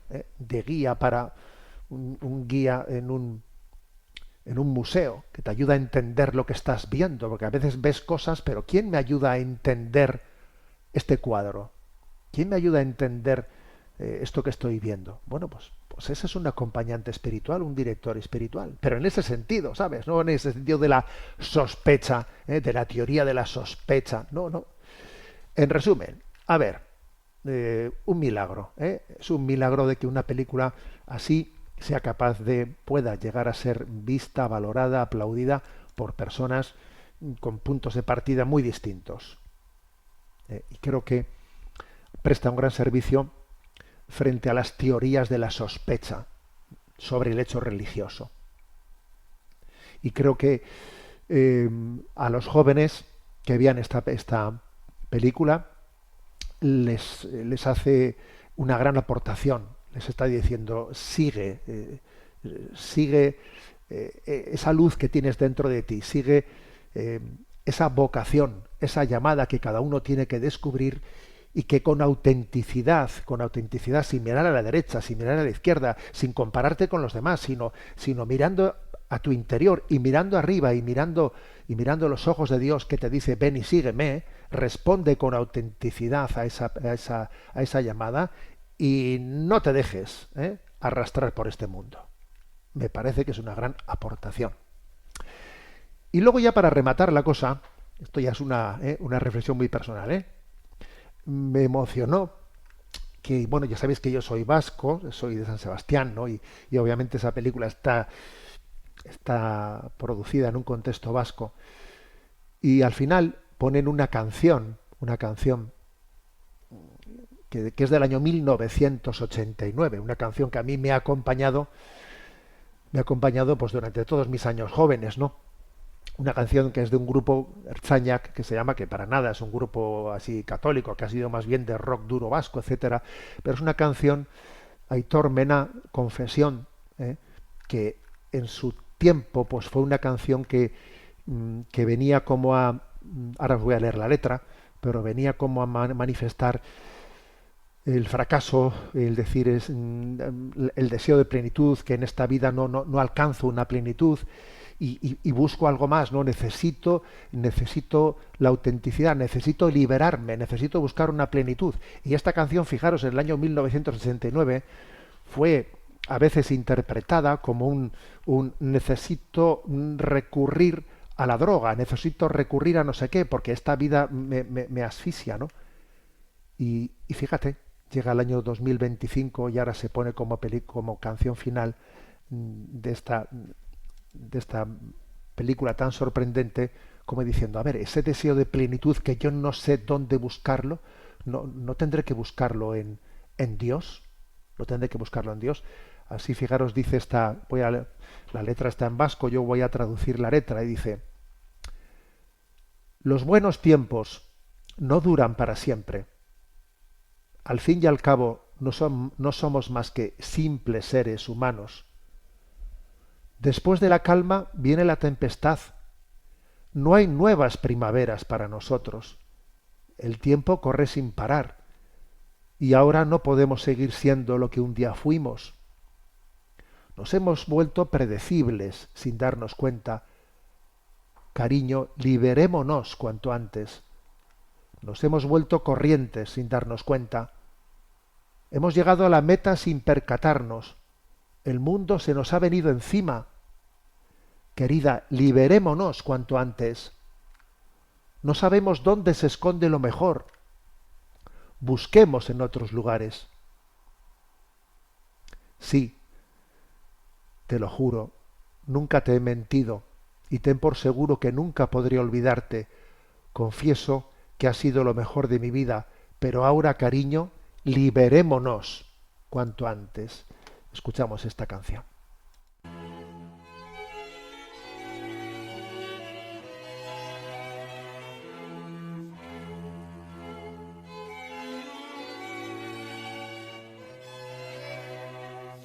para un guía en un museo, que te ayuda a entender lo que estás viendo, porque a veces ves cosas, pero ¿quién me ayuda a entender este cuadro? ¿Quién me ayuda a entender esto que estoy viendo? Bueno, pues ese es un acompañante espiritual, un director espiritual, pero en ese sentido, ¿sabes? No en ese sentido de la sospecha, de la teoría de la sospecha, no. En resumen, a ver, un milagro, es un milagro de que una película así sea capaz pueda llegar a ser vista, valorada, aplaudida por personas con puntos de partida muy distintos. Y creo que presta un gran servicio frente a las teorías de la sospecha sobre el hecho religioso. Y creo que a los jóvenes que vean esta película les hace una gran aportación. Les está diciendo, sigue esa luz que tienes dentro de ti, sigue esa vocación, esa llamada que cada uno tiene que descubrir, y que con autenticidad, sin mirar a la derecha, sin mirar a la izquierda, sin compararte con los demás, sino mirando a tu interior y mirando arriba y mirando los ojos de Dios que te dice ven y sígueme, responde con autenticidad a esa llamada y no te dejes arrastrar por este mundo. Me parece que es una gran aportación. Y luego ya para rematar la cosa, esto ya es una reflexión muy personal, me emocionó que, bueno, ya sabéis que yo soy vasco, soy de San Sebastián, ¿no? Y obviamente esa película está producida en un contexto vasco. Y al final ponen una canción que es del año 1989, una canción que a mí me ha acompañado pues durante todos mis años jóvenes, ¿no? Una canción que es de un grupo Ertzainak que se llama, que para nada es un grupo así católico, que ha sido más bien de rock duro vasco, etcétera, pero es una canción, Aitor Mena, Confesión, que en su tiempo pues fue una canción que venía como ahora os voy a leer la letra, pero venía como a manifestar el fracaso, el decir es el deseo de plenitud, que en esta vida no alcanzo una plenitud y busco algo más, ¿no? Necesito la autenticidad, necesito liberarme, necesito buscar una plenitud. Y esta canción, fijaros, en el año 1969 fue a veces interpretada como un necesito recurrir a la droga, necesito recurrir a no sé qué, porque esta vida me asfixia, ¿no? Y fíjate, llega el año 2025 y ahora se pone como canción final de esta película tan sorprendente, como diciendo, a ver, ese deseo de plenitud que yo no sé dónde buscarlo, no tendré que buscarlo en Dios, no tendré que buscarlo en Dios. Así, fijaros, dice la letra está en vasco, yo voy a traducir la letra, y dice: los buenos tiempos no duran para siempre. Al fin y al cabo, no somos más que simples seres humanos. Después de la calma viene la tempestad. No hay nuevas primaveras para nosotros. El tiempo corre sin parar. Y ahora no podemos seguir siendo lo que un día fuimos. Nos hemos vuelto predecibles sin darnos cuenta. Cariño, liberémonos cuanto antes. Nos hemos vuelto corrientes sin darnos cuenta. Hemos llegado a la meta sin percatarnos. El mundo se nos ha venido encima. Querida, liberémonos cuanto antes. No sabemos dónde se esconde lo mejor. Busquemos en otros lugares. Sí, te lo juro, nunca te he mentido, y ten por seguro que nunca podré olvidarte. Confieso que ha sido lo mejor de mi vida, pero ahora, cariño, liberémonos cuanto antes. Escuchamos esta canción.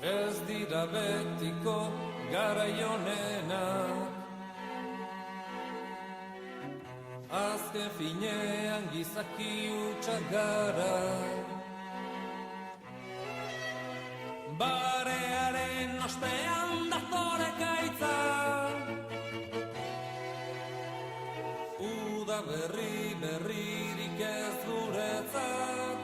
Ez dira betiko garai honenak, azken finean gizaki hutsak gara. Barearen ostean datore gaitza, uda berririk ez guretzat.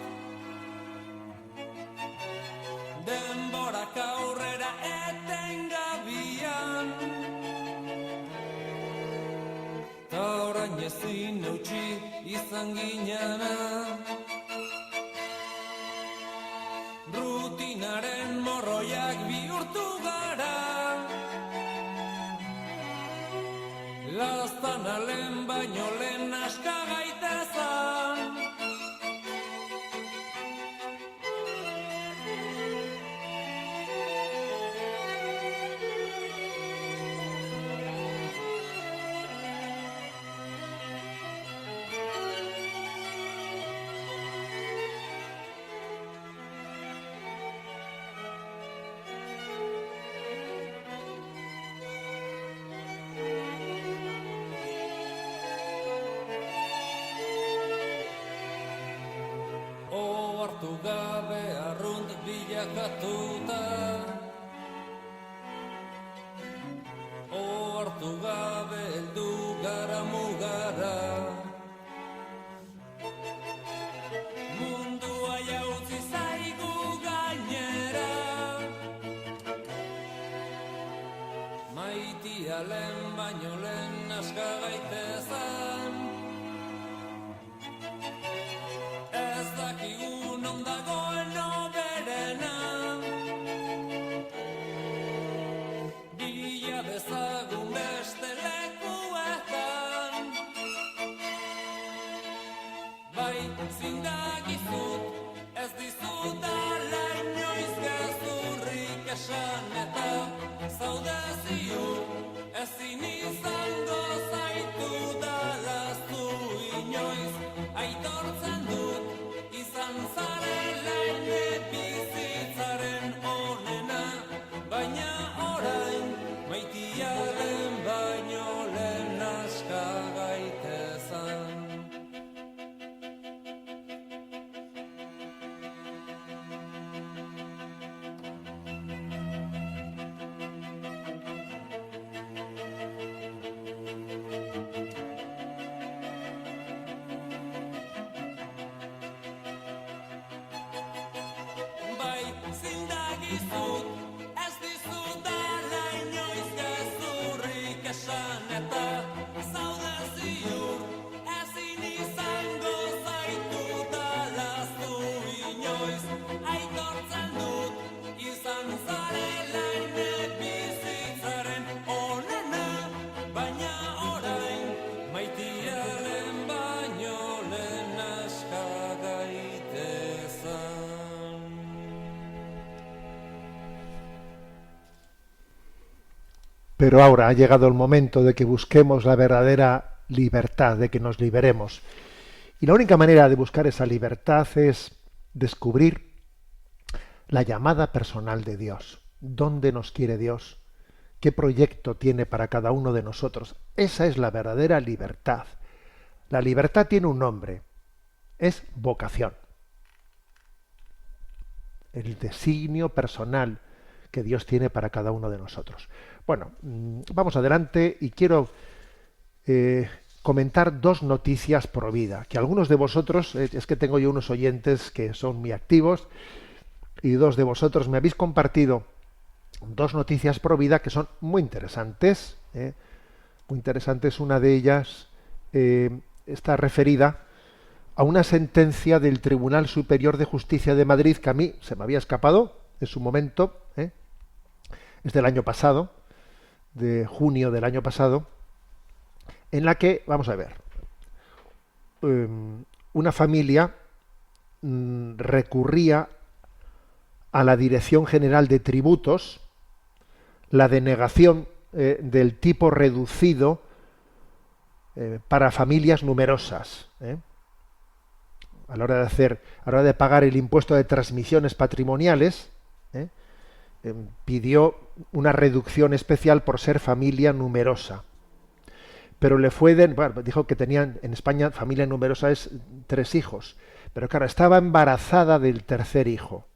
Denborak aurrera etengabian, ta orain ezin eutsi izan ginana. Rutinaren morroiak bihurtu gara, laztana lehen baino lehen aska gaitezan. Ohartu gabe arrunt bilakatuta, ohartu gabe heldu gara mugara. Mundua jautzi zaigu gainera, maitia lehen baino lehen aska gaitezan. Ez dakigu non dagoen hoberena, bila dezagun beste lekuetan. Bai, zindagizut, ez dizudala inoiz gezurrik esan, eta zaude ziur, ezin izango zaitu dalazu inoiz. Aitortzen dut, izan zarela ene bizitzaren onena, baina orain maitiaren baino lehen aska gaitezan. Pero ahora ha llegado el momento de que busquemos la verdadera libertad, de que nos liberemos. Y la única manera de buscar esa libertad es descubrir la llamada personal de Dios. ¿Dónde nos quiere Dios? ¿Qué proyecto tiene para cada uno de nosotros? Esa es la verdadera libertad. La libertad tiene un nombre, es vocación. El designio personal que Dios tiene para cada uno de nosotros. Bueno, vamos adelante y quiero comentar dos noticias pro vida, que algunos de vosotros, es que tengo yo unos oyentes que son muy activos, y dos de vosotros me habéis compartido dos noticias pro vida que son muy interesantes. Muy interesantes. Una de ellas está referida a una sentencia del Tribunal Superior de Justicia de Madrid que a mí se me había escapado en su momento. Es del año pasado, de junio del año pasado, en la que, vamos a ver, una familia recurría a la Dirección General de Tributos la denegación del tipo reducido para familias numerosas. A la hora de pagar el impuesto de transmisiones patrimoniales, pidió una reducción especial por ser familia numerosa. Pero dijo que tenían en España familia numerosa es 3 hijos. Pero claro, estaba embarazada del tercer hijo.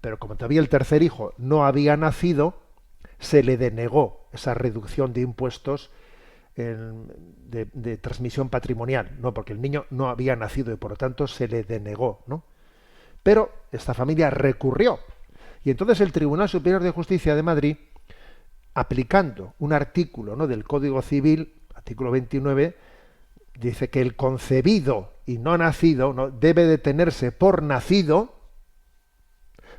Pero como todavía el tercer hijo no había nacido, se le denegó esa reducción de impuestos de transmisión patrimonial, no, porque el niño no había nacido y por lo tanto se le denegó, ¿no? Pero esta familia recurrió y entonces el Tribunal Superior de Justicia de Madrid, aplicando un artículo, ¿no?, del Código Civil, artículo 29, dice que el concebido y no nacido, ¿no?, debe de tenerse por nacido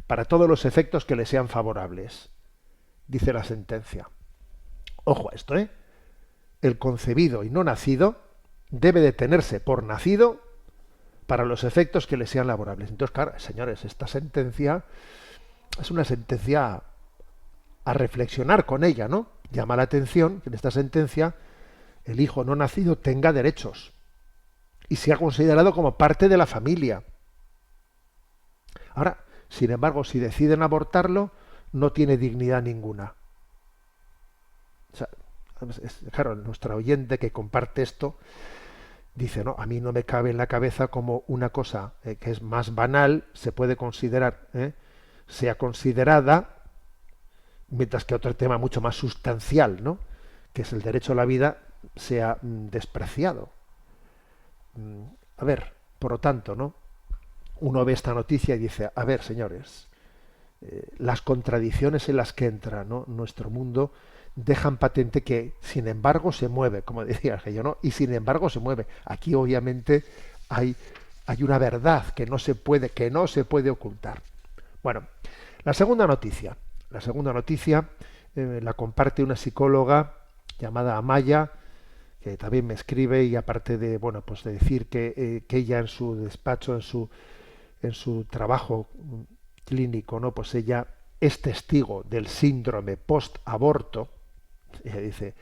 para todos los efectos que le sean favorables, dice la sentencia. Ojo a esto, el concebido y no nacido debe de tenerse por nacido para los efectos que le sean favorables. Entonces, claro, señores, esta sentencia es una sentencia a reflexionar con ella, ¿no? Llama la atención que en esta sentencia el hijo no nacido tenga derechos y sea considerado como parte de la familia. Ahora, sin embargo, si deciden abortarlo, no tiene dignidad ninguna. O sea, claro, nuestra oyente que comparte esto dice, no, a mí no me cabe en la cabeza como una cosa que es más banal se puede considerar, sea considerada, mientras que otro tema mucho más sustancial, ¿no?, que es el derecho a la vida, sea despreciado. A ver, por lo tanto, ¿no?, uno ve esta noticia y dice, a ver, señores, las contradicciones en las que entra, ¿no?, nuestro mundo dejan patente que, sin embargo, se mueve, como decía yo, ¿no? Y sin embargo se mueve. Aquí, obviamente, hay una verdad que no se puede ocultar. Bueno, la segunda noticia la comparte una psicóloga llamada Amaya, que también me escribe, y aparte de, bueno, pues de decir que ella en su despacho, en su trabajo clínico, ¿no?, pues ella es testigo del síndrome post-aborto. Ella dice,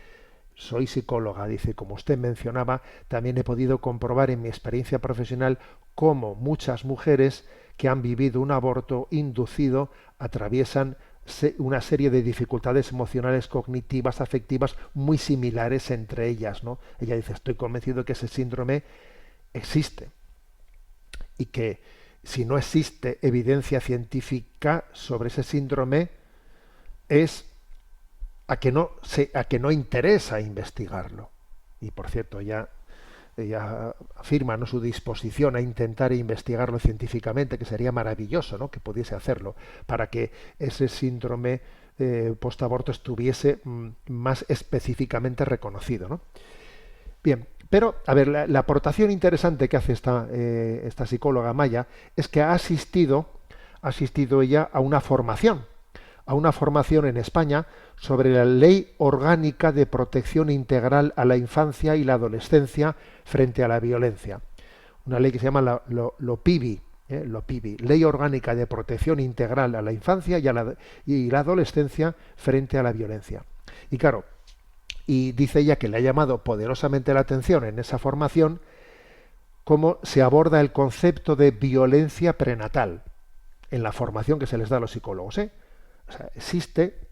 soy psicóloga, dice, como usted mencionaba, también he podido comprobar en mi experiencia profesional cómo muchas mujeres que han vivido un aborto inducido atraviesan una serie de dificultades emocionales, cognitivas, afectivas, muy similares entre ellas, ¿no? Ella dice, estoy convencido que ese síndrome existe y que si no existe evidencia científica sobre ese síndrome es a que no interesa investigarlo. Y por cierto, ella afirma, ¿no?, su disposición a intentar investigarlo científicamente, que sería maravilloso, ¿no?, que pudiese hacerlo, para que ese síndrome postaborto estuviese más específicamente reconocido, ¿no? Bien, pero, a ver, la aportación interesante que hace esta psicóloga Maya es que ha asistido ella a una formación en España sobre la Ley Orgánica de Protección Integral a la Infancia y la Adolescencia frente a la Violencia. Una ley que se llama la LOPIVI, Ley Orgánica de Protección Integral a la Infancia y la Adolescencia frente a la Violencia. Y claro, y dice ella que le ha llamado poderosamente la atención en esa formación cómo se aborda el concepto de violencia prenatal en la formación que se les da a los psicólogos, ¿eh? O sea, existe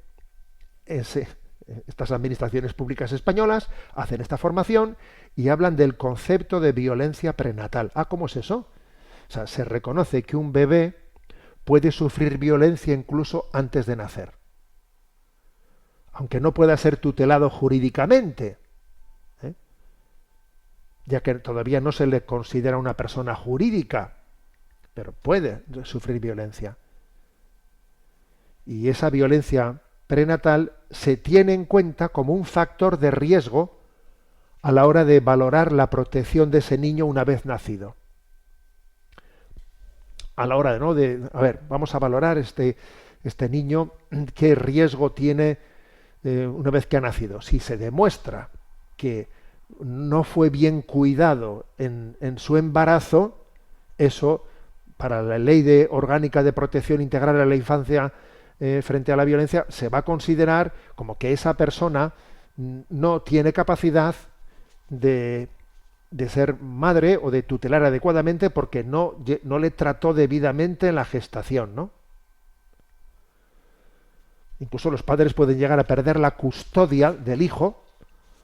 estas administraciones públicas españolas hacen esta formación y hablan del concepto de violencia prenatal. Ah, ¿cómo es eso? O sea, se reconoce que un bebé puede sufrir violencia incluso antes de nacer, aunque no pueda ser tutelado jurídicamente, ¿eh? Ya que todavía no se le considera una persona jurídica, pero puede sufrir violencia. Y esa violencia prenatal se tiene en cuenta como un factor de riesgo a la hora de valorar la protección de ese niño una vez nacido. A la hora a ver, vamos a valorar este niño, qué riesgo tiene una vez que ha nacido. Si se demuestra que no fue bien cuidado en su embarazo, eso, para la ley orgánica de protección integral a la infancia frente a la violencia, se va a considerar como que esa persona no tiene capacidad de ser madre o de tutelar adecuadamente porque no le trató debidamente en la gestación, ¿no? Incluso los padres pueden llegar a perder la custodia del hijo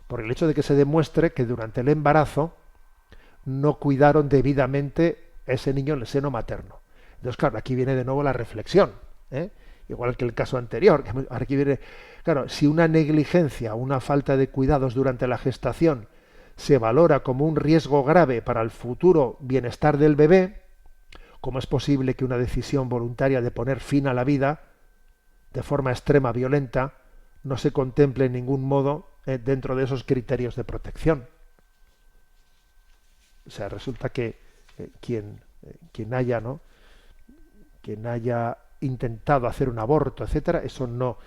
por el hecho de que se demuestre que durante el embarazo no cuidaron debidamente a ese niño en el seno materno. Entonces, claro, aquí viene de nuevo la reflexión, ¿eh? Igual que el caso anterior. Aquí viene, claro, si una negligencia, una falta de cuidados durante la gestación se valora como un riesgo grave para el futuro bienestar del bebé, ¿cómo es posible que una decisión voluntaria de poner fin a la vida de forma extrema, violenta, no se contemple en ningún modo dentro de esos criterios de protección? O sea, resulta que quien haya intentado hacer un aborto, etcétera, eso no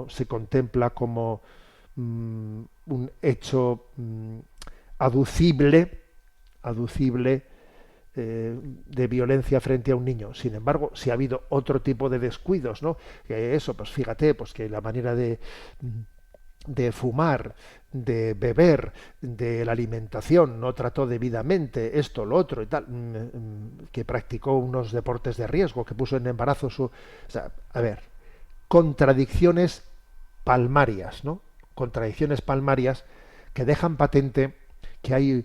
se contempla como un hecho aducible de violencia frente a un niño. Sin embargo, si ha habido otro tipo de descuidos, ¿no? Eso, pues fíjate, pues que la manera de fumar, de beber, de la alimentación, no trató debidamente esto, lo otro y tal, que practicó unos deportes de riesgo, que puso en embarazo o sea, a ver, contradicciones palmarias, ¿no? Contradicciones palmarias que dejan patente que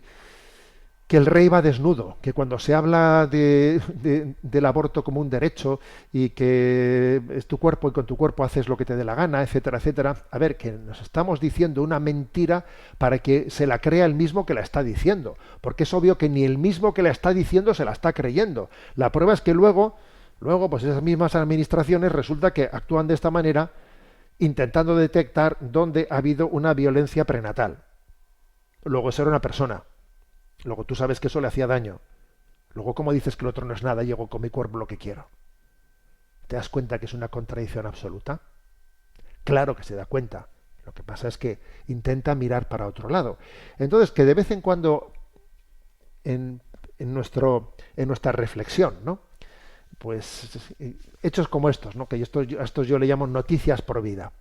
el rey va desnudo, que cuando se habla del aborto como un derecho y que es tu cuerpo y con tu cuerpo haces lo que te dé la gana, etcétera, etcétera, a ver, que nos estamos diciendo una mentira para que se la crea el mismo que la está diciendo, porque es obvio que ni el mismo que la está diciendo se la está creyendo. La prueba es que luego pues esas mismas administraciones resulta que actúan de esta manera intentando detectar dónde ha habido una violencia prenatal. Luego eso era una persona. Luego tú sabes que eso le hacía daño. Luego, ¿cómo dices que el otro no es nada y yo con mi cuerpo lo que quiero? ¿Te das cuenta que es una contradicción absoluta? Claro que se da cuenta. Lo que pasa es que intenta mirar para otro lado. Entonces, que de vez en cuando en nuestra reflexión, ¿no? Pues hechos como estos, ¿no? Que a estos yo le llamo noticias por vida.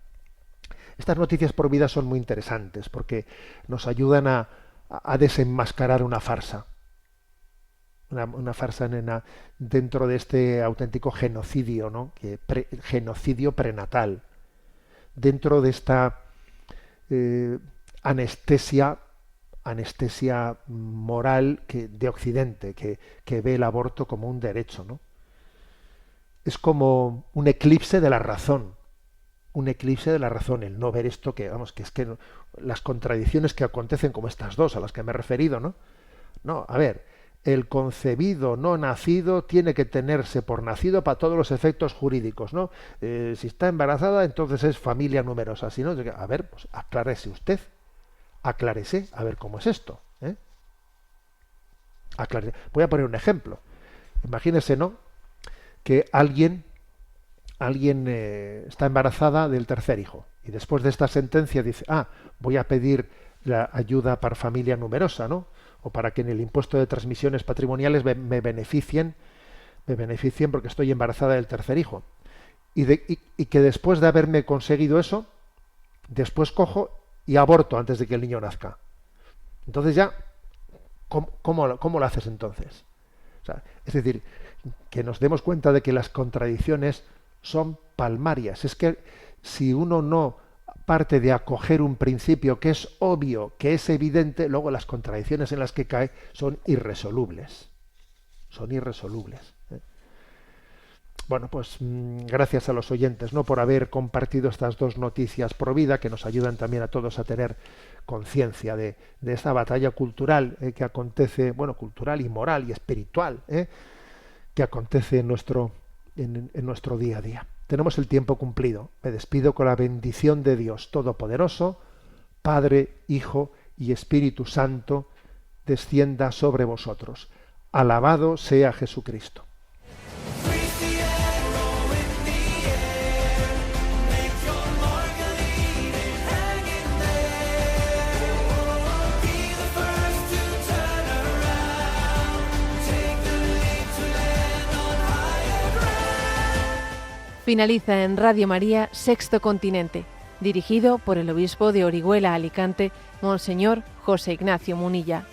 Estas noticias por vida son muy interesantes porque nos ayudan a desenmascarar una farsa. Una farsa dentro de este auténtico genocidio, ¿no? Genocidio prenatal. Dentro de esta anestesia moral de Occidente, que ve el aborto como un derecho, ¿no? Es como un eclipse de la razón. Un eclipse de la razón, el no ver esto las contradicciones que acontecen como estas dos a las que me he referido, ¿no? No, a ver, el concebido no nacido tiene que tenerse por nacido para todos los efectos jurídicos, ¿no? Si está embarazada, entonces es familia numerosa. Si no, a ver, pues aclárese usted, aclárese, a ver cómo es esto, ¿eh? Aclárese. Voy a poner un ejemplo. Imagínese, ¿no? Que alguien está embarazada del tercer hijo y después de esta sentencia dice, voy a pedir la ayuda para familia numerosa, ¿no? O para que en el impuesto de transmisiones patrimoniales me beneficien porque estoy embarazada del tercer hijo. Y que después de haberme conseguido eso, después cojo y aborto antes de que el niño nazca. Entonces ya, ¿cómo lo haces entonces? O sea, es decir, que nos demos cuenta de que las contradicciones son palmarias. Es que si uno no parte de acoger un principio que es obvio, que es evidente, luego las contradicciones en las que cae son irresolubles. Son irresolubles. Bueno, pues gracias a los oyentes, ¿no?, por haber compartido estas dos noticias pro vida, que nos ayudan también a todos a tener conciencia de esta batalla cultural que acontece, bueno, cultural y moral y espiritual, que acontece en nuestro día a día. Tenemos el tiempo cumplido. Me despido con la bendición de Dios Todopoderoso, Padre, Hijo y Espíritu Santo, descienda sobre vosotros. Alabado sea Jesucristo. Finaliza en Radio María Sexto Continente, dirigido por el obispo de Orihuela Alicante, Monseñor José Ignacio Munilla.